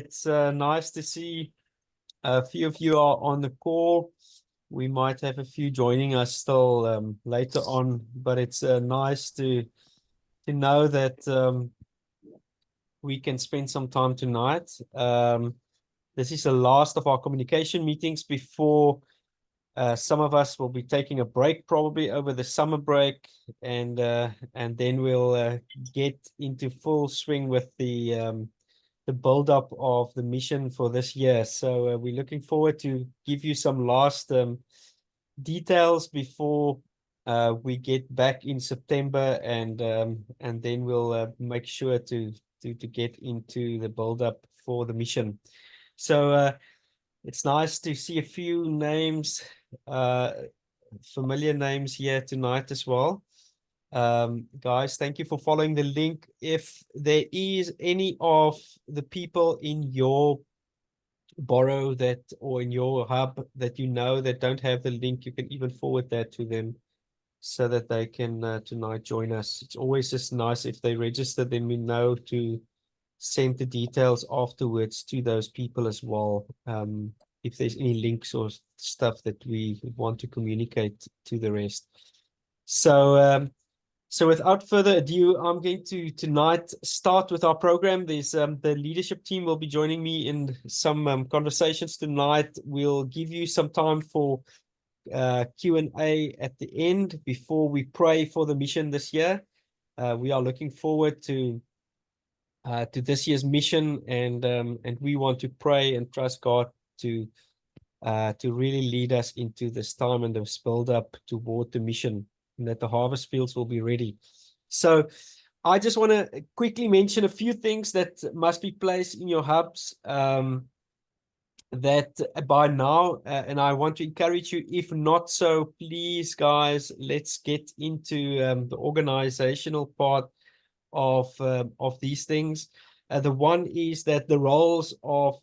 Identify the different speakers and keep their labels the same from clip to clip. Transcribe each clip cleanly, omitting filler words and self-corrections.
Speaker 1: It's nice to see a few of you are on the call. We might have a few joining us still later on, but it's nice to know that we can spend some time tonight. This is the last of our communication meetings before some of us will be taking a break probably over the summer break, and then we'll get into full swing with the build-up of the mission for this year. So we're looking forward to give you some last details before we get back in September, and then we'll make sure to get into the build-up for the mission. So it's nice to see a few names, familiar names here tonight as well. Guys, thank you for following the link. If there is any of the people in your borrow that, or in your hub that you know that don't have the link, you can even forward that to them so that they can tonight join us. It's always just nice if they register, then we know to send the details afterwards to those people as well. If there's any links or stuff that we want to communicate to the rest. So without further ado, I'm going to tonight start with our program. There's the leadership team will be joining me in some conversations tonight. We'll give you some time for Q&A at the end before we pray for the mission this year. We are looking forward to this year's mission, and we want to pray and trust God to really lead us into this time and this build up toward the mission, and that the harvest fields will be ready. So I just want to quickly mention a few things that must be placed in your hubs that by now, and I want to encourage you, if not so, please guys, let's get into the organizational part of these things. The one is that the roles of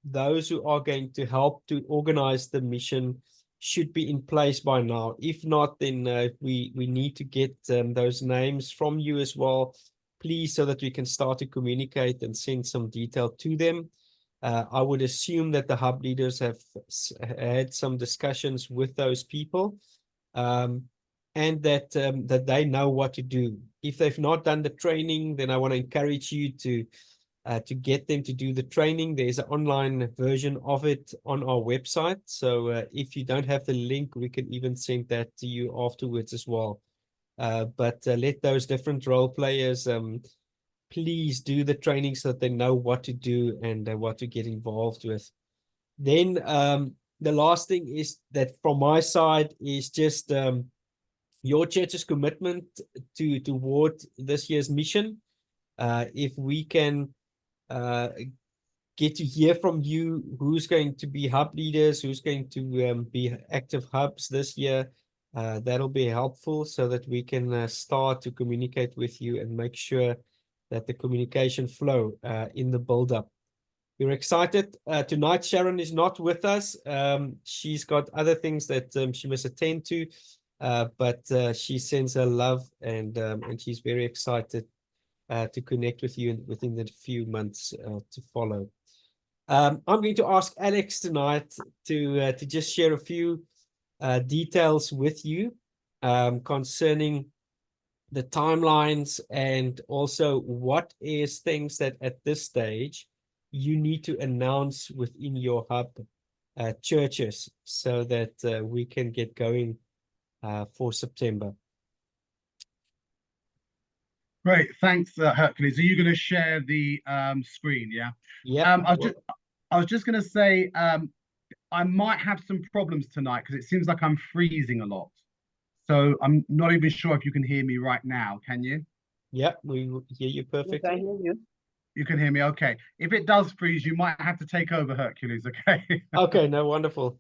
Speaker 1: those who are going to help to organize the mission should be in place by now. If not, then we need to get those names from you as well, please, so that we can start to communicate and send some detail to them. I would assume that the hub leaders have had some discussions with those people, and that that they know what to do. If they've not done the training, then I want to encourage you to get them to do the training. There's an online version of it on our website. So if you don't have the link, we can even send that to you afterwards as well. But let those different role players please do the training so that they know what to do and what to get involved with. Then the last thing is that from my side is just your church's commitment toward this year's mission. If we can get to hear from you who's going to be hub leaders, who's going to be active hubs this year, that'll be helpful so that we can start to communicate with you and make sure that the communication flow in the build-up. We're excited. Tonight, Sharon is not with us. She's got other things that she must attend to, but she sends her love, and she's very excited to connect with you within the few months to follow. I'm going to ask Alex tonight to just share a few details with you concerning the timelines, and also what is things that at this stage you need to announce within your hub churches so that we can get going for September.
Speaker 2: Great, thanks, Hercules. Are you going to share the screen? Yeah.
Speaker 1: Yeah.
Speaker 2: I was just going to say I might have some problems tonight because it seems like I'm freezing a lot. So I'm not even sure if you can hear me right now. Can you?
Speaker 1: Yeah, we hear you perfectly.
Speaker 3: Yes, I hear you.
Speaker 2: You can hear me, okay. If it does freeze, you might have to take over, Hercules, okay?
Speaker 1: Okay, no, wonderful.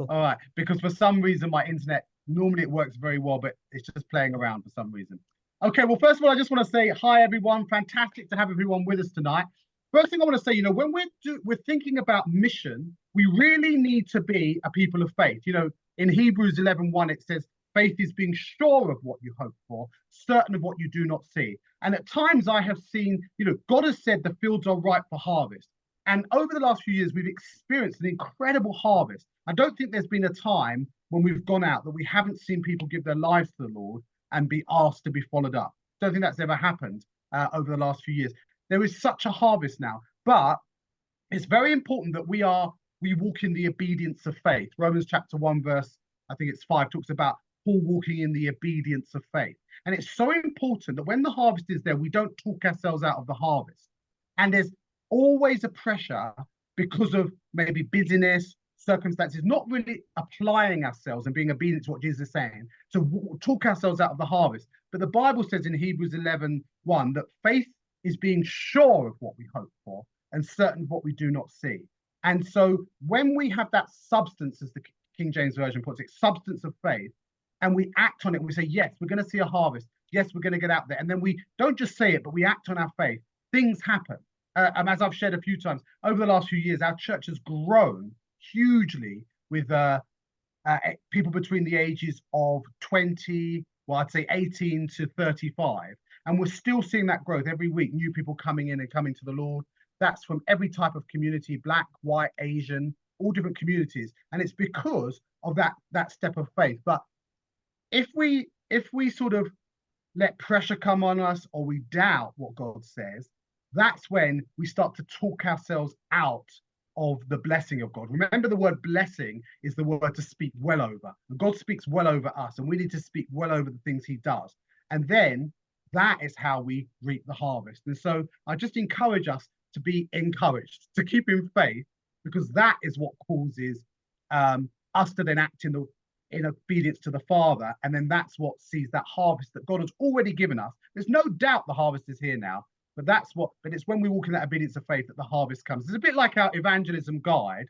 Speaker 2: All right, because for some reason my internet, normally it works very well, but it's just playing around for some reason. Okay, well, first of all, I just want to say hi, everyone. Fantastic to have everyone with us tonight. First thing I want to say, you know, when we're thinking about mission, we really need to be a people of faith. You know, in Hebrews 11:1, it says, faith is being sure of what you hope for, certain of what you do not see. And at times I have seen, you know, God has said the fields are ripe for harvest. And over the last few years, we've experienced an incredible harvest. I don't think there's been a time when we've gone out that we haven't seen people give their lives to the Lord and be asked to be followed up. Don't think that's ever happened over the last few years. There is such a harvest now, but it's very important that we walk in the obedience of faith. Romans chapter 1, verse, I think it's 5, talks about Paul walking in the obedience of faith. And it's so important that when the harvest is there, we don't talk ourselves out of the harvest. And there's always a pressure because of maybe busyness, circumstances, not really applying ourselves and being obedient to what Jesus is saying, to talk ourselves out of the harvest. But the Bible says in Hebrews 11:1 that faith is being sure of what we hope for and certain of what we do not see. And so when we have that substance, as the King James Version puts it, substance of faith, and we act on it, and we say, yes, we're going to see a harvest. Yes, we're going to get out there. And then we don't just say it, but we act on our faith. Things happen. As I've shared a few times, over the last few years, our church has grown hugely with people between the ages of 20, well, I'd say 18 to 35. And we're still seeing that growth every week, new people coming in and coming to the Lord. That's from every type of community, Black, white, Asian, all different communities. And it's because of that step of faith. But if we sort of let pressure come on us, or we doubt what God says, that's when we start to talk ourselves out of the blessing of God. Remember, the word blessing is the word to speak well over. And God speaks well over us, and we need to speak well over the things he does. And then that is how we reap the harvest. And so I just encourage us to be encouraged, to keep in faith, because that is what causes us to then act in obedience to the Father. And then that's what sees that harvest that God has already given us. There's no doubt the harvest is here now, but it's when we walk in that obedience of faith that the harvest comes. It's a bit like our evangelism guide.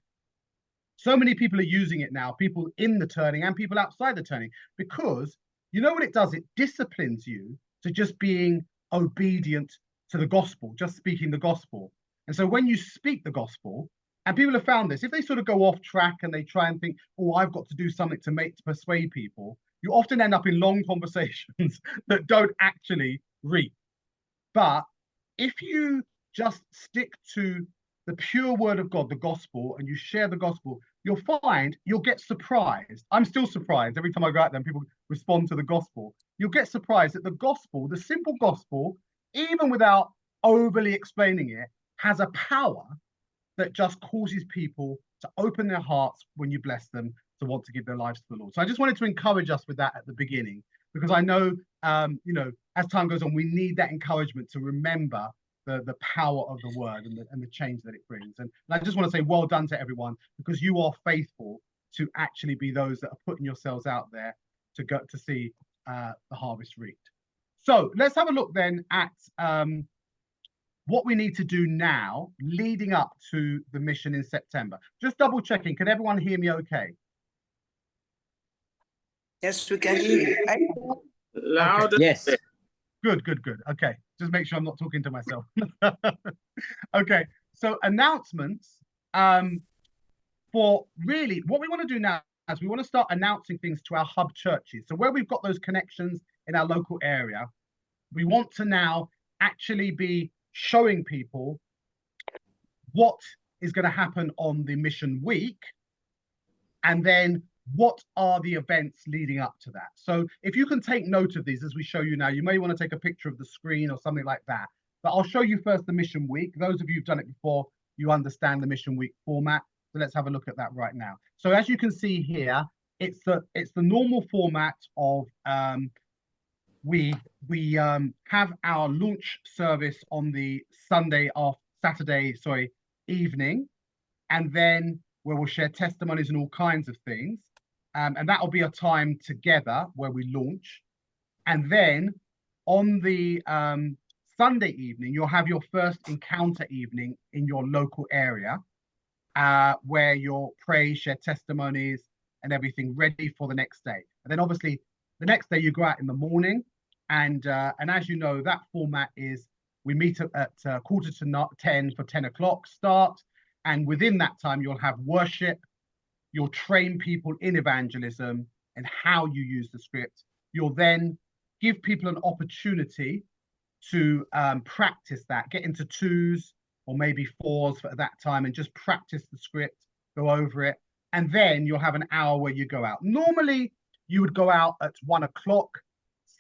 Speaker 2: So many people are using it now, people in the turning and people outside the turning, because you know what it does? It disciplines you to just being obedient to the gospel, just speaking the gospel. And so when you speak the gospel, and people have found this, if they sort of go off track and they try and think, oh, I've got to do something to persuade people, you often end up in long conversations that don't actually reap. But if you just stick to the pure word of God, the gospel, and you share the gospel, you'll find you'll get surprised. I'm still surprised every time I go out there and people respond to the gospel. You'll get surprised that the gospel, the simple gospel, even without overly explaining it, has a power that just causes people to open their hearts when you bless them, to want to give their lives to the Lord. So I just wanted to encourage us with that at the beginning, because I know, as time goes on, we need that encouragement to remember the power of the word and the change that it brings. And I just want to say well done to everyone, because you are faithful to actually be those that are putting yourselves out there to go to see the harvest reaped. So let's have a look then at what we need to do now leading up to the mission in September. Just double checking, can everyone hear me okay?
Speaker 3: Yes, we can hear you.
Speaker 4: Loud.
Speaker 2: Okay.
Speaker 4: Yes.
Speaker 2: Good. Okay, just make sure I'm not talking to myself. Okay, so announcements. For really, what we want to do now is we want to start announcing things to our hub churches. So where we've got those connections in our local area, we want to now actually be showing people what is going to happen on the mission week, and then what are the events leading up to that. So if you can take note of these as we show you now, you may want to take a picture of the screen or something like that. But I'll show you first the mission week. Those of you who've done it before, you understand the mission week format. So let's have a look at that right now. So as you can see here, it's the normal format of we have our launch service on the Saturday evening, and then where we'll share testimonies and all kinds of things. And that'll be a time together where we launch. And then on the Sunday evening, you'll have your first encounter evening in your local area, where you'll pray, share testimonies and everything ready for the next day. And then obviously the next day you go out in the morning, and as you know, that format is we meet at 9:45 for 10 o'clock start. And within that time, you'll have worship. You'll train people in evangelism and how you use the script. You'll then give people an opportunity to practice that, get into twos or maybe 4s at that time, and just practice the script, go over it. And then you'll have an hour where you go out. Normally, you would go out at 1 o'clock.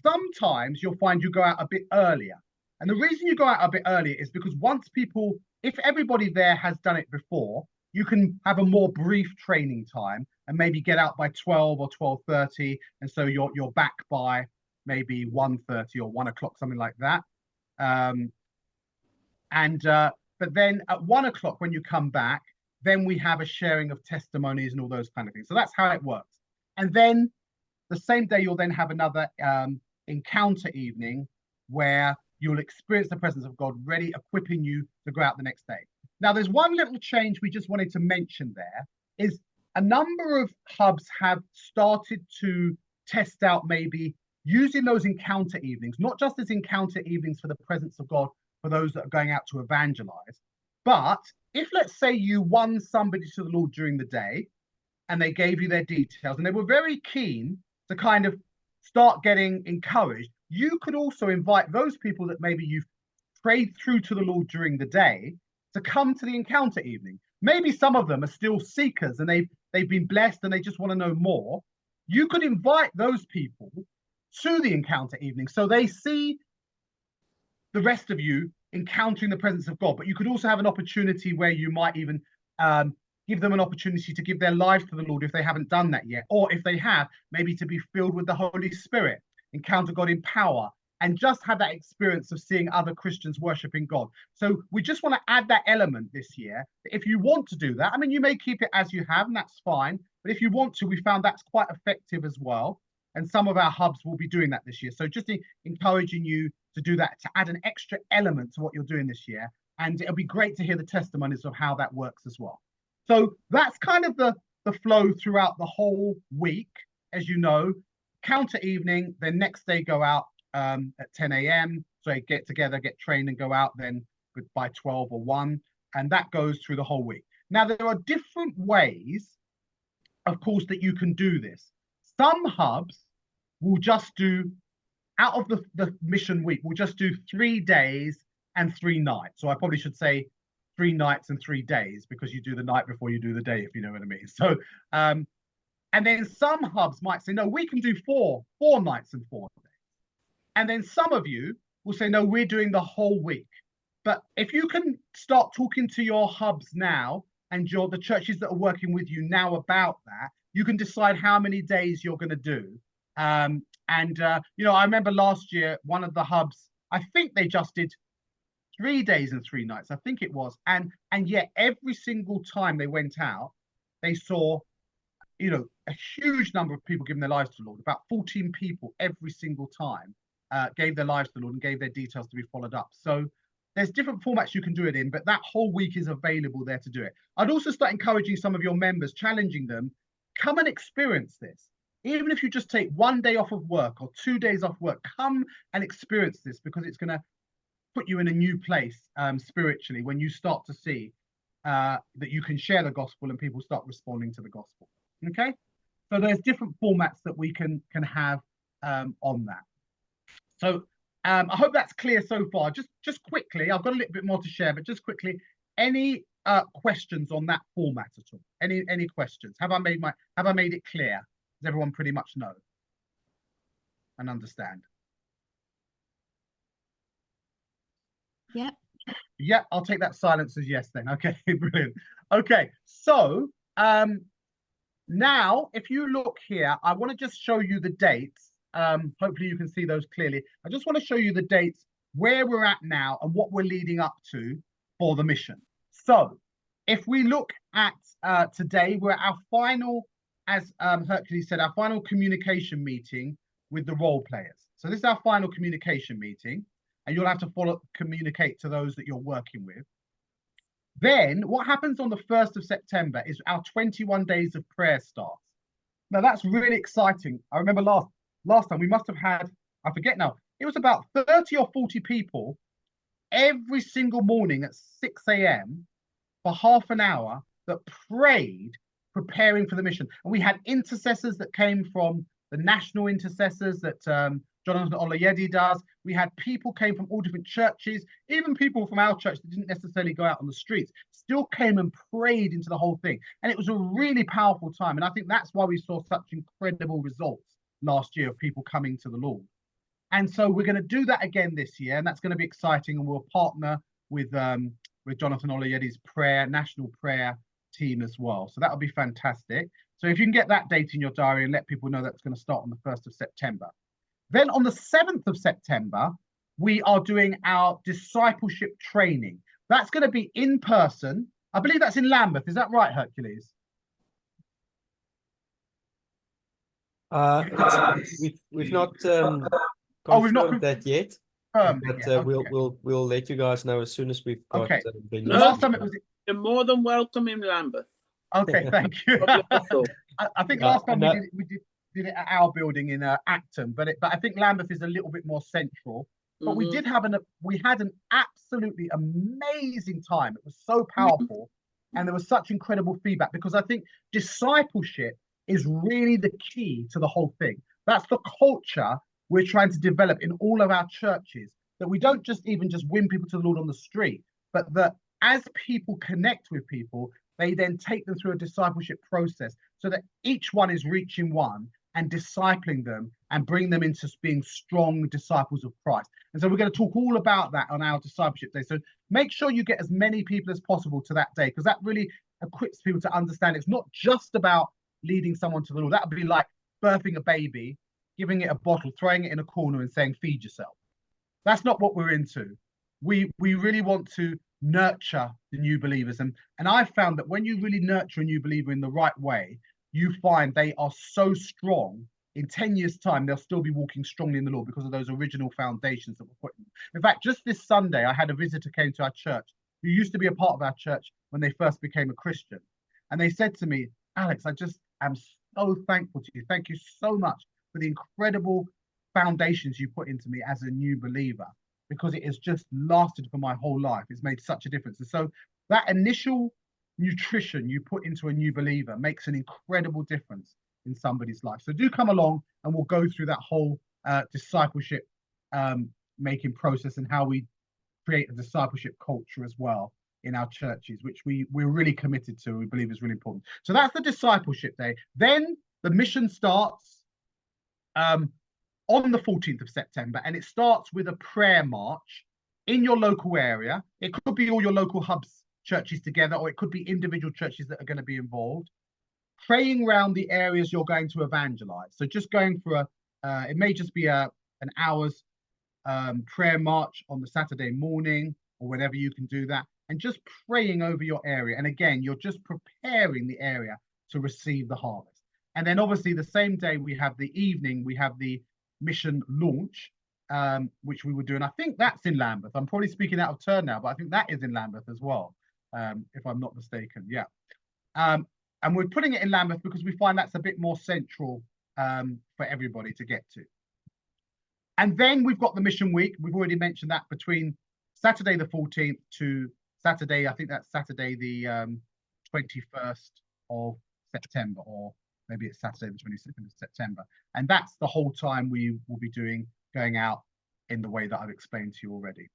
Speaker 2: Sometimes you'll find you go out a bit earlier. And the reason you go out a bit earlier is because once people, if everybody there has done it before, you can have a more brief training time and maybe get out by 12 or 12:30. And so you're back by maybe 1:30 or 1 o'clock, something like that. But then at 1 o'clock, when you come back, then we have a sharing of testimonies and all those kind of things. So that's how it works. And then the same day, you'll then have another encounter evening where you'll experience the presence of God, ready, equipping you to go out the next day. Now, there's one little change we just wanted to mention there, is a number of hubs have started to test out maybe using those encounter evenings, not just as encounter evenings for the presence of God, for those that are going out to evangelize, but if, let's say, you won somebody to the Lord during the day and they gave you their details and they were very keen to kind of start getting encouraged, you could also invite those people that maybe you've prayed through to the Lord during the day to come to the encounter evening. Maybe some of them are still seekers and they've been blessed and they just want to know more. You could invite those people to the encounter evening so they see the rest of you encountering the presence of God. But you could also have an opportunity where you might even give them an opportunity to give their lives to the Lord if they haven't done that yet, or if they have, maybe to be filled with the Holy Spirit, encounter God in power, and just have that experience of seeing other Christians worshiping God. So we just want to add that element this year. If you want to do that, I mean, you may keep it as you have, and that's fine. But if you want to, we found that's quite effective as well. And some of our hubs will be doing that this year. So just encouraging you to do that, to add an extra element to what you're doing this year. And it'll be great to hear the testimonies of how that works as well. So that's kind of the flow throughout the whole week. As you know, counter evening, then next day go out at 10 a.m. So you get together, get trained and go out then by 12 or 1. And that goes through the whole week. Now, there are different ways, of course, that you can do this. Some hubs will just do, out of the mission week, we'll just do 3 days and 3 nights. So I probably should say 3 nights and 3 days, because you do the night before you do the day, if you know what I mean. So, and then some hubs might say, no, we can do 4 nights and 4 days. And then some of you will say, no, we're doing the whole week. But if you can start talking to your hubs now and the churches that are working with you now about that, you can decide how many days you're going to do. You know, I remember last year, one of the hubs, I think they just did 3 days and 3 nights, I think it was. And yet every single time they went out, they saw, you know, a huge number of people giving their lives to the Lord. About 14 people every single time gave their lives to the Lord and gave their details to be followed up. So there's different formats you can do it in, but that whole week is available there to do it. I'd also start encouraging some of your members, challenging them, come and experience this. Even if you just take 1 day off of work or 2 days off work, come and experience this, because it's going to put you in a new place spiritually when you start to see that you can share the gospel and people start responding to the gospel. Okay, so there's different formats that we can have on that. So I hope that's clear so far. Just quickly, I've got a little bit more to share, but just quickly, any questions on that format at all? Any questions? Have I made it clear? Does everyone pretty much know and understand?
Speaker 4: Yeah.
Speaker 2: Yeah, I'll take that silence as yes then. Okay, brilliant. Okay, so now if you look here, I want to just show you the dates. Hopefully you can see those clearly. I just want to show you the dates, where we're at now and what we're leading up to for the mission. So if we look at today, we're at our final, as Hercules said, our final communication meeting with the role players. So this is our final communication meeting, and you'll have to communicate to those that you're working with. Then what happens on the 1st of September is our 21 days of prayer starts. Now that's really exciting. I remember last time we must have had, I forget now, it was about 30 or 40 people every single morning at 6 a.m. for half an hour that prayed, preparing for the mission. And we had intercessors that came from the national intercessors that Jonathan Olayedi does. We had people came from all different churches, even people from our church that didn't necessarily go out on the streets, still came and prayed into the whole thing. And it was a really powerful time. And I think that's why we saw such incredible results last year of people coming to the Lord. And so we're going to do that again this year, and that's going to be exciting. And we'll partner with Jonathan Olayedi's national prayer team as well. So that'll be fantastic. So if you can get that date in your diary and let people know that's going to start on the 1st of September. Then on the 7th of September, we are doing our discipleship training. That's going to be in person. I believe that's in Lambeth. Is that right, Hercules?
Speaker 1: We've not
Speaker 2: we've not
Speaker 1: confirmed that yet,
Speaker 2: confirmed
Speaker 1: but
Speaker 2: it yet. Okay.
Speaker 1: we'll let you guys know as soon as we've got
Speaker 2: Okay.
Speaker 1: the
Speaker 2: The last time it was.
Speaker 5: You're more than welcome in Lambeth.
Speaker 2: Okay, thank you. I think last time we did it at our building in Acton, but I think Lambeth is a little bit more central. But we did have we had an absolutely amazing time. It was so powerful, and there was such incredible feedback, because I think discipleship is really the key to the whole thing. That's the culture we're trying to develop in all of our churches, that we don't just win people to the Lord on the street, but that as people connect with people, they then take them through a discipleship process so that each one is reaching one and discipling them and bring them into being strong disciples of Christ. And so we're going to talk all about that on our discipleship day. So make sure you get as many people as possible to that day, because that really equips people to understand it's not just about leading someone to the Lord. That would be like birthing a baby, giving it a bottle, throwing it in a corner and saying, feed yourself. That's not what we're into. We really want to nurture the new believers. And I've found that when you really nurture a new believer in the right way, you find they are so strong. In 10 years' time, they'll still be walking strongly in the Lord because of those original foundations that were put in. In fact, just this Sunday, I had a visitor came to our church who used to be a part of our church when they first became a Christian. And they said to me, Alex, I just am so thankful to you. Thank you so much for the incredible foundations you put into me as a new believer, because it has just lasted for my whole life. It's made such a difference. And so that initial nutrition you put into a new believer makes an incredible difference in somebody's life. So do come along and we'll go through that whole discipleship making process and how we create a discipleship culture as well in our churches, which we're really committed to. We believe is really important. So that's the discipleship day. Then the mission starts on the 14th of September, and it starts with a prayer march in your local area. It could be all your local hubs churches together, or it could be individual churches that are going to be involved, praying around the areas you're going to evangelize. So just going for it may just be an hour's prayer march on the Saturday morning, or whenever you can do that, and just praying over your area. And again, you're just preparing the area to receive the harvest. And then obviously the same day we have the evening, we have the mission launch, which we will do. And I think that's in Lambeth. I'm probably speaking out of turn now, but I think that is in Lambeth as well, if I'm not mistaken. Yeah. And we're putting it in Lambeth because we find that's a bit more central for everybody to get to. And then we've got the mission week. We've already mentioned that, between Saturday the 14th to Saturday, I think that's Saturday the 21st of September, or maybe it's Saturday the 22nd of September. And that's the whole time we will be going out in the way that I've explained to you already.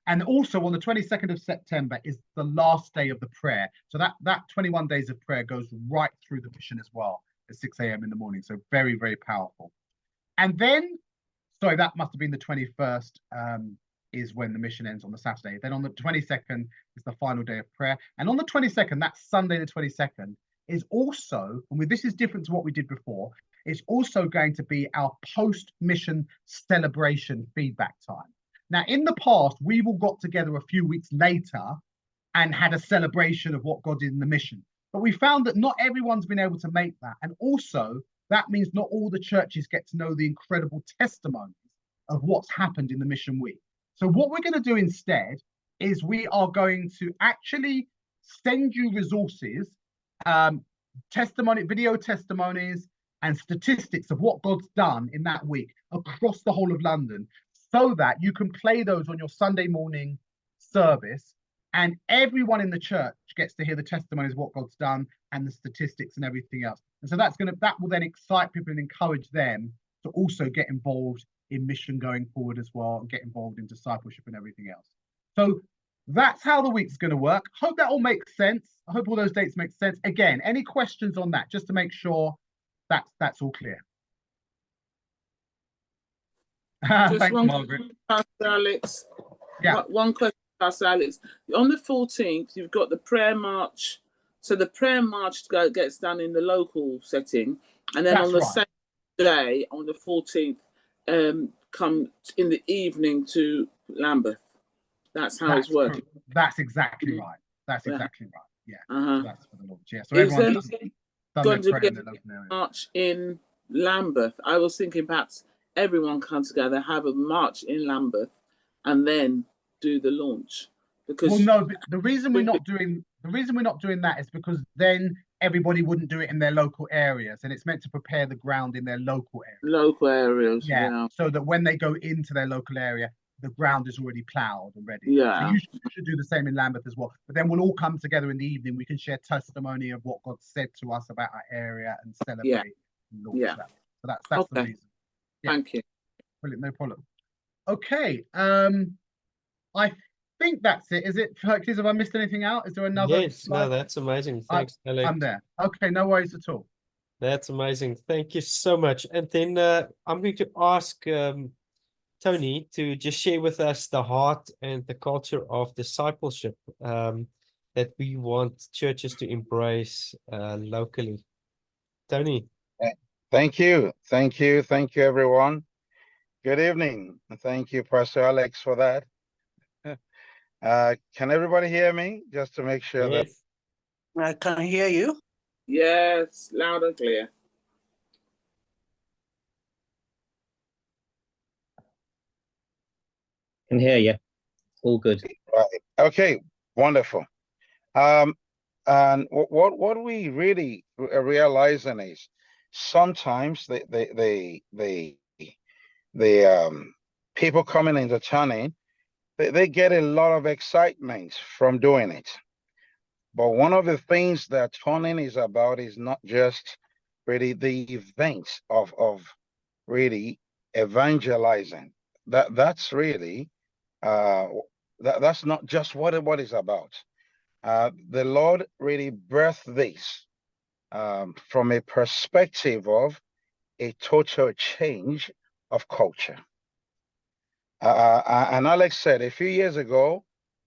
Speaker 2: And also on the 22nd of September is the last day of the prayer. So that 21 days of prayer goes right through the mission as well at 6 a.m. in the morning. So very, very powerful. And then, sorry, that must have been the 21st, is when the mission ends on the Saturday. Then on the 22nd is the final day of prayer. And on the 22nd, that's Sunday the 22nd, is also, and this is different to what we did before, it's also going to be our post-mission celebration feedback time. Now, in the past, we've all got together a few weeks later and had a celebration of what God did in the mission. But we found that not everyone's been able to make that. And also, that means not all the churches get to know the incredible testimonies of what's happened in the mission week. So what we're going to do instead is we are going to actually send you resources, video testimonies and statistics of what God's done in that week across the whole of London, so that you can play those on your Sunday morning service, and everyone in the church gets to hear the testimonies of what God's done and the statistics and everything else. And so that will then excite people and encourage them to also get involved in mission going forward as well, and get involved in discipleship and everything else. So that's how the week's going to work. Hope that all makes sense. I hope all those dates make sense. Again, any questions on that, just to make sure that's all clear.
Speaker 5: Just
Speaker 2: Thanks,
Speaker 5: one
Speaker 2: Margaret.
Speaker 5: question, Pastor Alex.
Speaker 2: Yeah.
Speaker 5: One question, Pastor Alex. On the 14th, you've got the prayer march. So the prayer march gets done in the local setting, and then on the same day, on the 14th, come in the evening to Lambeth. That's how it's working.
Speaker 2: That's exactly right. That's exactly right. Yeah. So that's for the launch. Yeah. So
Speaker 5: Is
Speaker 2: everyone's done
Speaker 5: going
Speaker 2: their
Speaker 5: to
Speaker 2: prayer
Speaker 5: be
Speaker 2: in their local area.
Speaker 5: march in Lambeth? I was thinking perhaps everyone come together, have a march in Lambeth, and then do the launch. Because
Speaker 2: well, no, the reason we're not doing that is because then everybody wouldn't do it in their local areas, and it's meant to prepare the ground in their local areas.
Speaker 5: Local areas,
Speaker 2: yeah. So that when they go into their local area, the ground is already ploughed and ready.
Speaker 5: Yeah.
Speaker 2: So you should do the same in Lambeth as well. But then we'll all come together in the evening. We can share testimony of what God said to us about our area and celebrate.
Speaker 5: Yeah.
Speaker 2: And launch that. So that's
Speaker 5: okay.
Speaker 2: the reason. Yeah.
Speaker 5: Thank you.
Speaker 2: Brilliant, no problem. Okay. I think that's it. Is it, Hercules? Have I missed anything out? Is there another?
Speaker 1: Yes, no, that's amazing. Thanks, Alex.
Speaker 2: I'm there. Okay, no worries at all.
Speaker 1: That's amazing. Thank you so much. And then I'm going to ask Tony to just share with us the heart and the culture of discipleship that we want churches to embrace locally. Tony.
Speaker 6: Thank you. Thank you. Thank you, everyone. Good evening. Thank you, Pastor Alex, for that. Can everybody hear me? Just to make sure that
Speaker 3: I can hear you.
Speaker 5: Yes, loud and clear.
Speaker 7: Can hear you. All good.
Speaker 6: Right. Okay, wonderful. And what we really realizing is sometimes the people coming into turning, they get a lot of excitement from doing it. But one of the things that turning is about is not just really the events of really evangelizing. That's really that's not just what it's about. The Lord really birthed this from a perspective of a total change of culture. And Alex said a few years ago,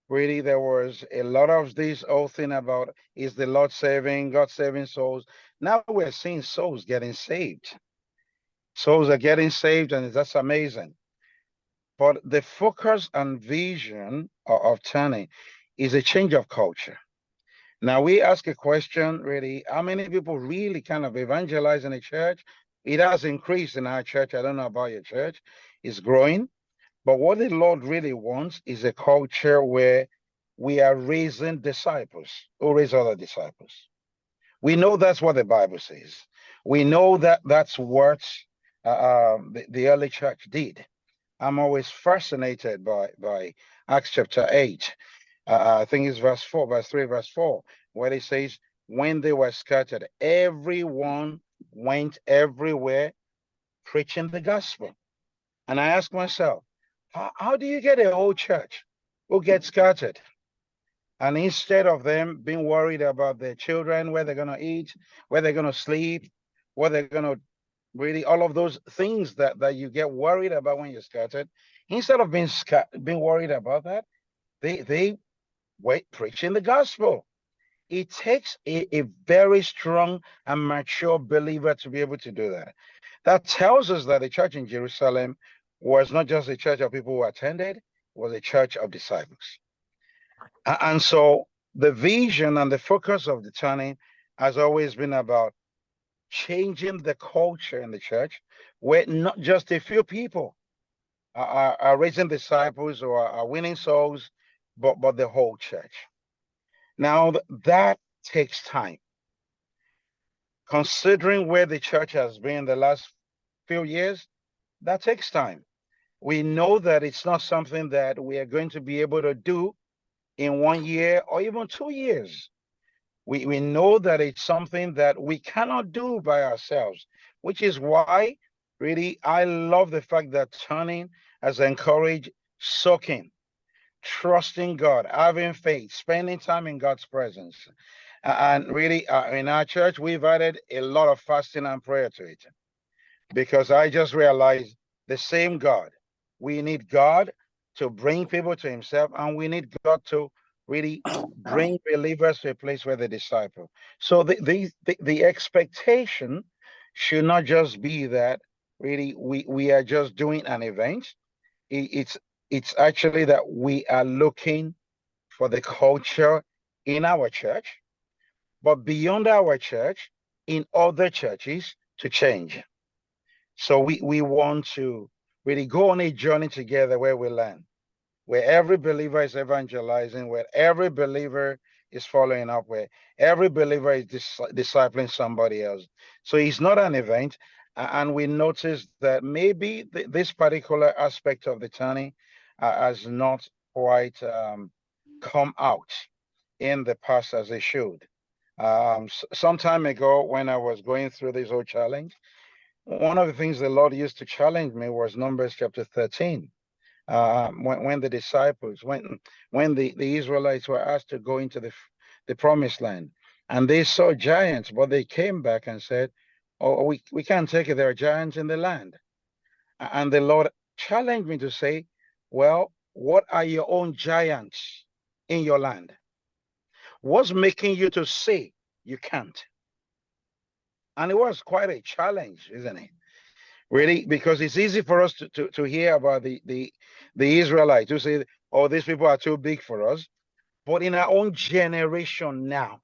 Speaker 6: really there was a lot of this whole thing about, is the Lord saving, God saving souls? Now we're seeing souls getting saved. Souls are getting saved, and that's amazing. But the focus and vision of turning is a change of culture. Now we ask a question, really, how many people really kind of evangelize in a church? It has increased in our church. I don't know about your church. It's growing. But what the Lord really wants is a culture where we are raising disciples who raise other disciples. We know that's what the Bible says. We know that that's what the early church did. I'm always fascinated by Acts chapter 8. I think it's verse 4, verse 3, verse 4, where it says, when they were scattered, everyone went everywhere preaching the gospel. And I ask myself, how do you get a whole church who gets scattered? And instead of them being worried about their children, where they're going to eat, where they're going to sleep, where they're going to really, all of those things that you get worried about when you're scattered, instead of being worried about that, they wait preaching the gospel. It takes a very strong and mature believer to be able to do that. That tells us that the church in Jerusalem was not just a church of people who attended, it was a church of disciples. And so the vision and the focus of the turning has always been about changing the culture in the church, where not just a few people are raising disciples or are winning souls, but the whole church. Now, that takes time. Considering where the church has been the last few years, that takes time. We know that it's not something that we are going to be able to do in 1 year or even 2 years. We know that it's something that we cannot do by ourselves, which is why really, I love the fact that turning has encouraged soaking, trusting God, having faith, spending time in God's presence. And really, in our church, we've added a lot of fasting and prayer to it, because I just realized the same God. We need God to bring people to himself, and we need God to really bring believers to a place where they disciple. So the expectation should not just be that really we are just doing an event. It's actually that we are looking for the culture in our church, but beyond our church, in other churches to change. So we want to really go on a journey together where we learn, where every believer is evangelizing, where every believer is following up, where every believer is discipling somebody else. So it's not an event. And we noticed that maybe this particular aspect of the turning has not quite come out in the past as it should. Some time ago, when I was going through this whole challenge, one of the things the Lord used to challenge me was Numbers chapter 13. When the disciples, when the Israelites were asked to go into the promised land, and they saw giants, but they came back and said, "Oh, we can't take it. There are giants in the land." And the Lord challenged me to say, "Well, what are your own giants in your land? What's making you to say you can't?" And it was quite a challenge, isn't it? Really, because it's easy for us to hear about the Israelites who say, "Oh, these people are too big for us." But in our own generation now,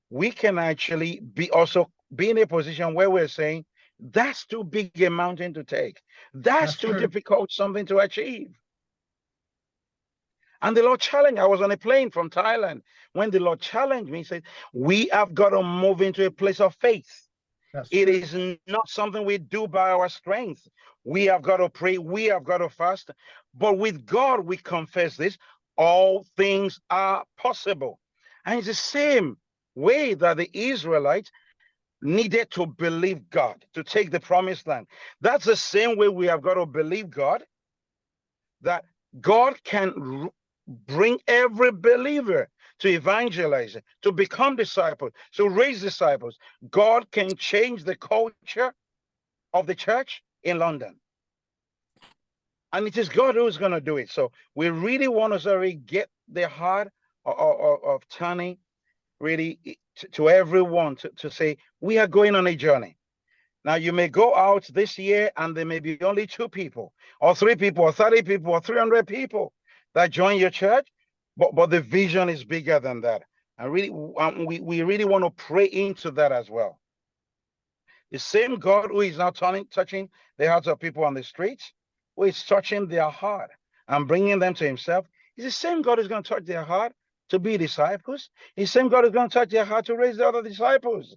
Speaker 6: we can actually be in a position where we're saying, that's too big a mountain to take. That's too difficult something to achieve. And the Lord challenged. I was on a plane from Thailand. When the Lord challenged me, he said, we have got to move into a place of faith. It is not something we do by our strength. We have got to pray. We have got to fast. But with God, we confess this. All things are possible. And it's the same way that the Israelites needed to believe God to take the promised land. That's the same way we have got to believe God, that God can bring every believer to evangelize, to become disciples, to raise disciples. God can change the culture of the church in London. And it is God who's going to do it. So we really want to sorry get the heart of turning really to everyone to say, we are going on a journey. Now, you may go out this year and there may be only 2 people or 3 people or 30 people or 300 people that join your church, but the vision is bigger than that. And really, we really want to pray into that as well. The same God who is now touching the hearts of people on the streets, who is touching their heart and bringing them to himself, is the same God who's going to touch their heart to be disciples. The same God who's going to touch their heart to raise the other disciples.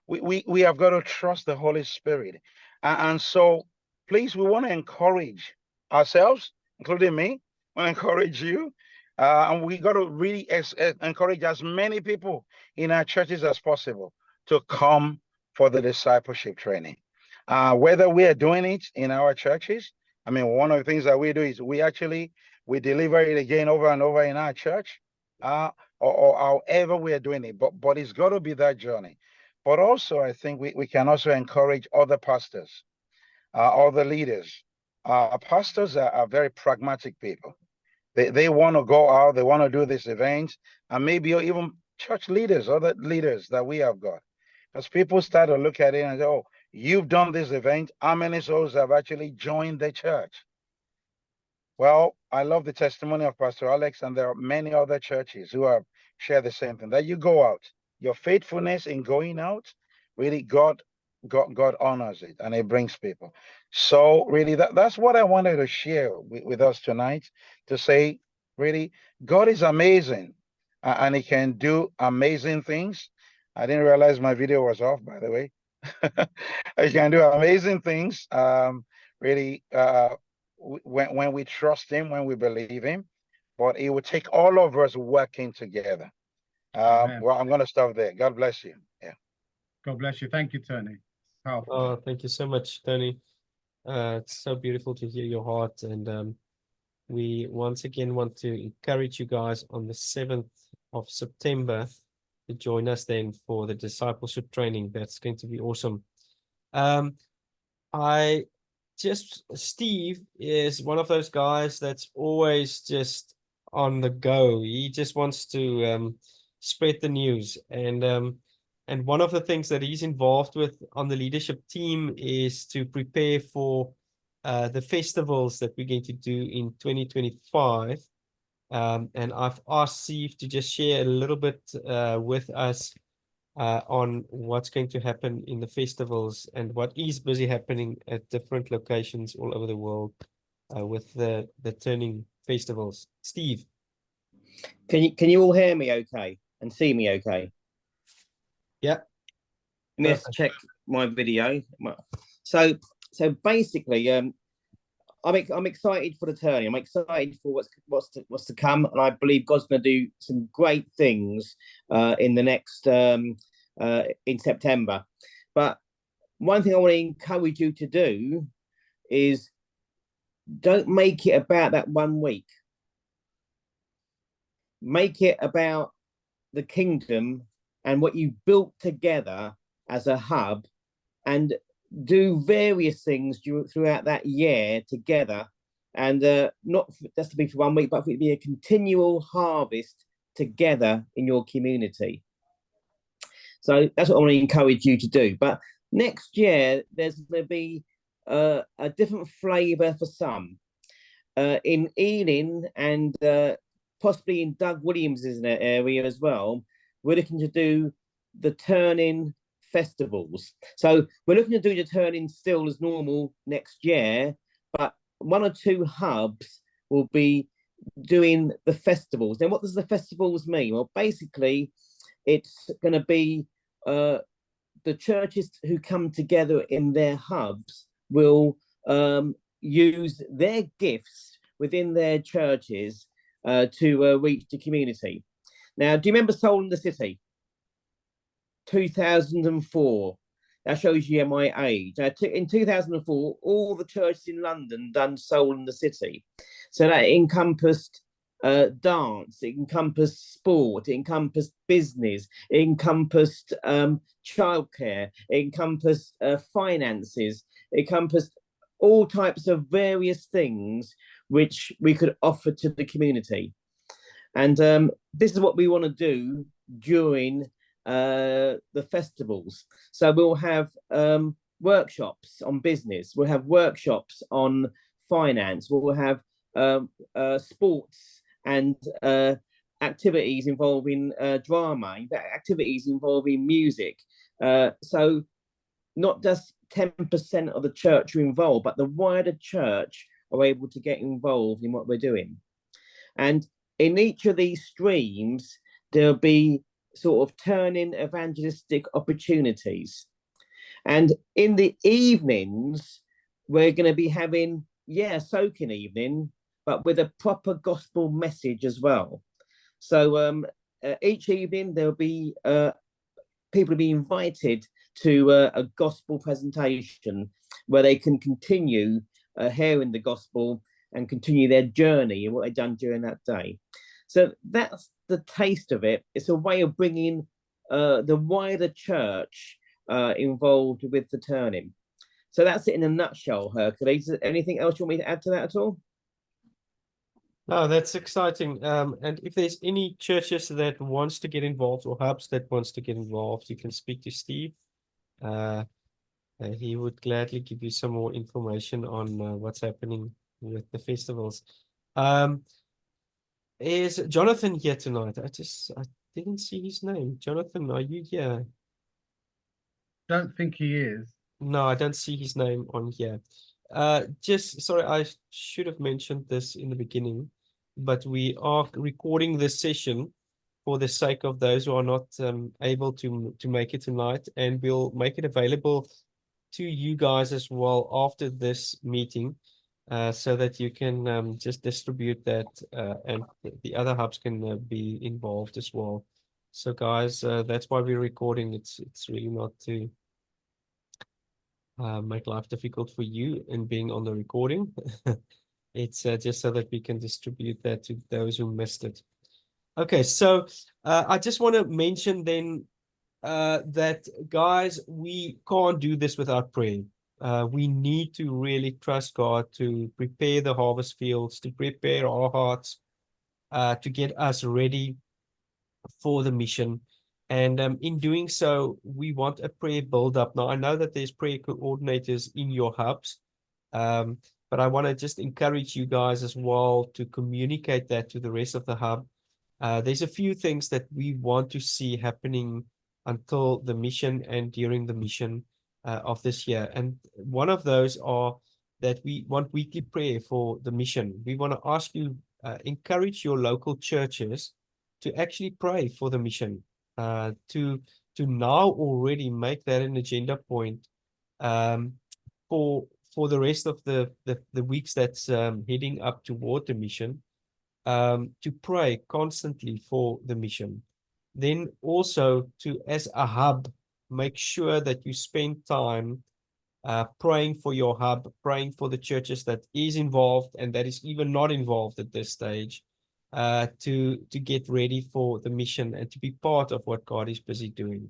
Speaker 6: We have got to trust the Holy Spirit. And so, please, we want to encourage ourselves, including me. I want to encourage you. And we got to really encourage as many people in our churches as possible to come for the discipleship training. Whether we are doing it in our churches, I mean, one of the things that we do is we deliver it again over and over in our church, or however we are doing it. But it's got to be that journey. But also, I think we can also encourage other pastors, other leaders. Pastors are very pragmatic people. They want to go out, they want to do this event, and maybe even church leaders, other leaders that we have got. As people start to look at it and say, oh, you've done this event, how many souls have actually joined the church? Well, I love the testimony of Pastor Alex, and there are many other churches who have shared the same thing, that you go out. Your faithfulness in going out, really God honors it, and it brings people. So really, that's what I wanted to share with us tonight, to say, really, God is amazing, and he can do amazing things. I didn't realize my video was off, by the way. He can do amazing things. Really, when we trust him, when we believe him, but it will take all of us working together. Well, I'm going to stop there. God bless you. Yeah.
Speaker 2: God bless you. Thank you, Tony. Powerful.
Speaker 1: Oh, thank you so much, Tony. It's so beautiful to hear your heart, and we once again want to encourage you guys on the 7th of September to join us then for the discipleship training. That's going to be awesome. Steve is one of those guys that's always just on the go. He just wants to spread the news, and one of the things that he's involved with on the leadership team is to prepare for the festivals that we're going to do in 2025. And I've asked Steve to just share a little bit with us on what's going to happen in the festivals and what is busy happening at different locations all over the world with the turning festivals. Steve.
Speaker 7: Can you all hear me okay and see me okay?
Speaker 1: Yeah.
Speaker 7: Let me just check my video. So basically, I'm excited for the turning. I'm excited for what's to come, and I believe God's going to do some great things in the next in September. But one thing I want to encourage you to do is don't make it about that 1 week. Make it about the kingdom and what you built together as a hub, and do various things throughout that year together, and not just to be for 1 week, but for it to be a continual harvest together in your community. So that's what I want to encourage you to do. But next year, there's going to be a different flavour for some. In Ealing and possibly in Doug Williams' area as well, we're looking to do the turning festivals. So we're looking to do the turning still as normal next year, but 1 or 2 hubs will be doing the festivals. Now, what does the festivals mean? Well, basically, it's going to be the churches who come together in their hubs will use their gifts within their churches to reach the community. Now, do you remember Soul in the City? 2004. That shows you my age. Now, in 2004, all the churches in London done Soul in the City. So that encompassed dance, it encompassed sport, it encompassed business, it encompassed childcare, it encompassed finances, it encompassed all types of various things which we could offer to the community. And this is what we want to do during the festivals. So we'll have workshops on business, we'll have workshops on finance, we'll have sports and activities involving drama, activities involving music. So not just 10% of the church are involved, but the wider church are able to get involved in what we're doing. And in each of these streams, there'll be sort of turning evangelistic opportunities. And in the evenings, we're going to be having, soaking evening, but with a proper gospel message as well. So each evening, there'll be people will be invited to a gospel presentation where they can continue hearing the gospel and continue their journey and what they've done during that day. So that's the taste of it. It's a way of bringing the wider church involved with the turning. So that's it in a nutshell, Hercules. Anything else you want me to add to that at all?
Speaker 1: No, that's exciting. And if there's any churches that wants to get involved or hubs that wants to get involved, you can speak to Steve. He would gladly give you some more information on what's happening with the festivals. Is Jonathan here tonight? I didn't see his name. Jonathan, are you here?
Speaker 2: Don't think he is.
Speaker 1: No, I don't see his name on here. Sorry, I should have mentioned this in the beginning, but we are recording this session for the sake of those who are not able to make it tonight, and we'll make it available to you guys as well after this meeting, so that you can just distribute that, and the other hubs can be involved as well. So guys, that's why we're recording. It's really not to make life difficult for you in being on the recording. It's just so that we can distribute that to those who missed it. Okay, so I just want to mention then that, guys, we can't do this without prayer. We need to really trust God to prepare the harvest fields, to prepare our hearts, to get us ready for the mission. And in doing so, we want a prayer build-up. Now, I know that there's prayer coordinators in your hubs, but I want to just encourage you guys as well to communicate that to the rest of the hub. There's a few things that we want to see happening until the mission and during the mission of this year. And one of those are that we want weekly prayer for the mission. We want to ask you, encourage your local churches to actually pray for the mission, to now already make that an agenda point for the rest of the weeks that's heading up toward the mission, to pray constantly for the mission. Then also to, as a hub, make sure that you spend time praying for your hub, praying for the churches that is involved and that is even not involved at this stage, to get ready for the mission and to be part of what God is busy doing.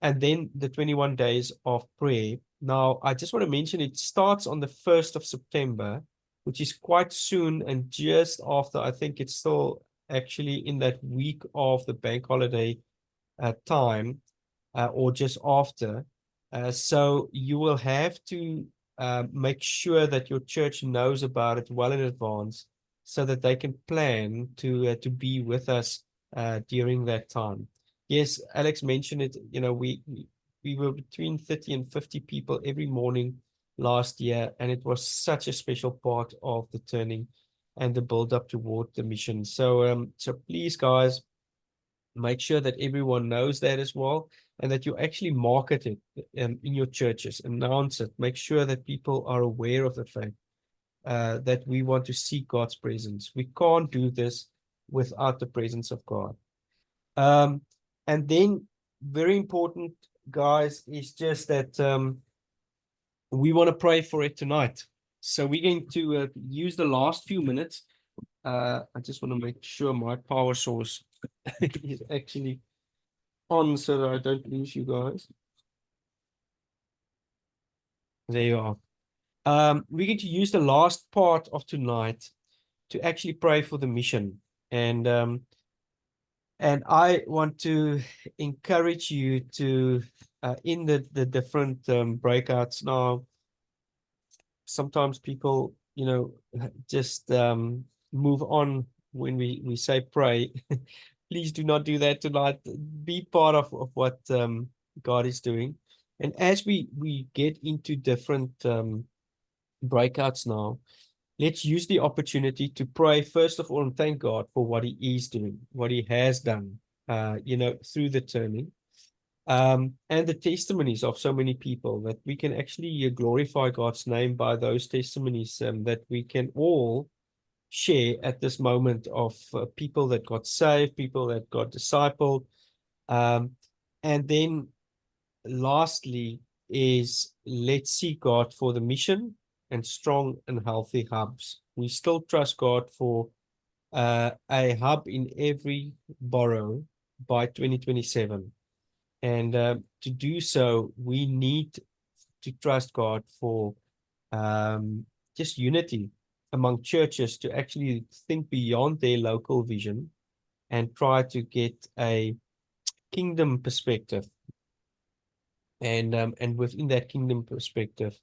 Speaker 1: And then the 21 days of prayer. Now, I just want to mention it starts on the 1st of September, which is quite soon, and just after, I think it's still actually in that week of the bank holiday time, or just after. So you will have to make sure that your church knows about it well in advance, so that they can plan to be with us during that time. Yes, Alex mentioned it. You know, we were between 30 and 50 people every morning last year, and it was such a special part of the turning and the build up toward the mission. So so please, guys, make sure that everyone knows that as well, and that you actually market it in your churches, announce it, make sure that people are aware of the fact that we want to seek God's presence. We can't do this without the presence of God. And then very important, guys, is just that we want to pray for it tonight. So we're going to use the last few minutes. I just want to make sure my power source is actually on so that I don't lose you guys. There you are. We're going to use the last part of tonight to actually pray for the mission. And I want to encourage you to, in the different breakouts now, sometimes people, you know, just move on when we say pray. Please do not do that tonight. Be part of what God is doing. And as we get into different breakouts now, let's use the opportunity to pray, first of all, and thank God for what he is doing, what he has done, you know, through the turning, and the testimonies of so many people, that we can actually glorify God's name by those testimonies, that we can all share at this moment of people that got saved, people that got discipled. And then lastly is, let's seek God for the mission and strong and healthy hubs. We still trust God for a hub in every borough by 2027. And to do so, we need to trust God for just unity among churches, to actually think beyond their local vision and try to get a kingdom perspective. And within that kingdom perspective,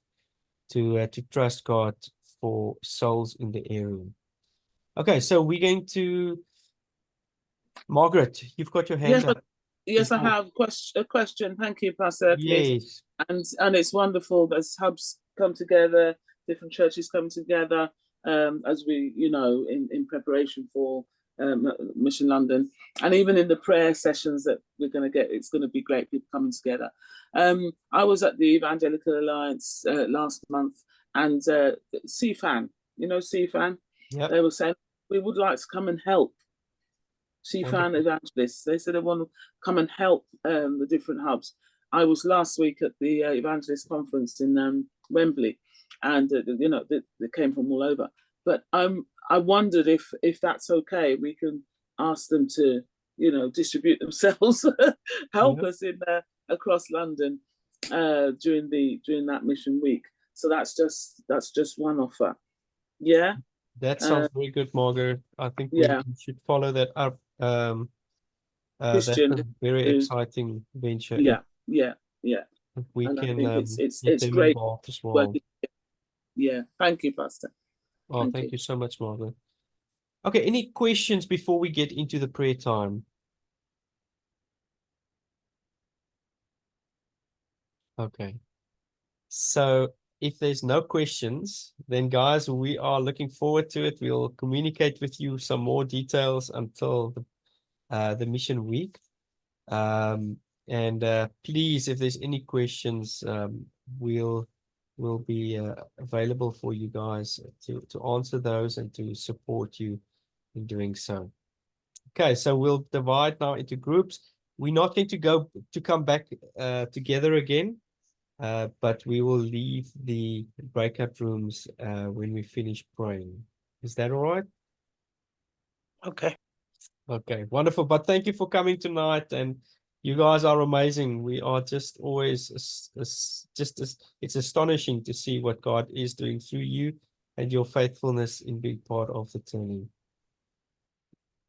Speaker 1: to trust God for souls in the area. Okay, so we're going to, Margaret, you've got your hand up.
Speaker 5: Yes, I have a question. Thank you, Pastor.
Speaker 1: Yes.
Speaker 5: And it's wonderful that hubs come together, different churches come together, as we, you know, in preparation for Mission London, and even in the prayer sessions that we're going to get. It's going to be great, people coming together. I was at the Evangelical Alliance last month, and CFAN, you know, CFAN,
Speaker 1: Yep.
Speaker 5: They were saying, we would like to come and help. CFAN evangelists, they said they want to come and help the different hubs. I was last week at the evangelist conference in Wembley, and you know they came from all over. But I wondered if that's okay. We can ask them to, you know, distribute themselves, help us in across London during that mission week. So that's just one offer. Yeah.
Speaker 1: That sounds very good, Margaret. I think we should follow that up. That's
Speaker 5: Christian,
Speaker 1: a very exciting venture.
Speaker 5: yeah.
Speaker 1: If we
Speaker 5: And
Speaker 1: can
Speaker 5: I think
Speaker 1: get
Speaker 5: it's
Speaker 1: them
Speaker 5: great
Speaker 1: involved as well.
Speaker 5: working. Yeah, thank you, Pastor.
Speaker 1: Oh, thank you so much, Margaret. Okay, any questions before we get into the prayer time? Okay. So if there's no questions, then guys, we are looking forward to it. We'll communicate with you some more details until the mission week. And please, if there's any questions, we'll be available for you guys to answer those and to support you in doing so. Okay, so we'll divide now into groups. We're not going to come back together again, but we will leave the breakout rooms when we finish praying. Is that all right?
Speaker 3: Okay.
Speaker 1: Okay, wonderful. But thank you for coming tonight, and you guys are amazing. We are just always it's astonishing to see what God is doing through you and your faithfulness in being part of the turning.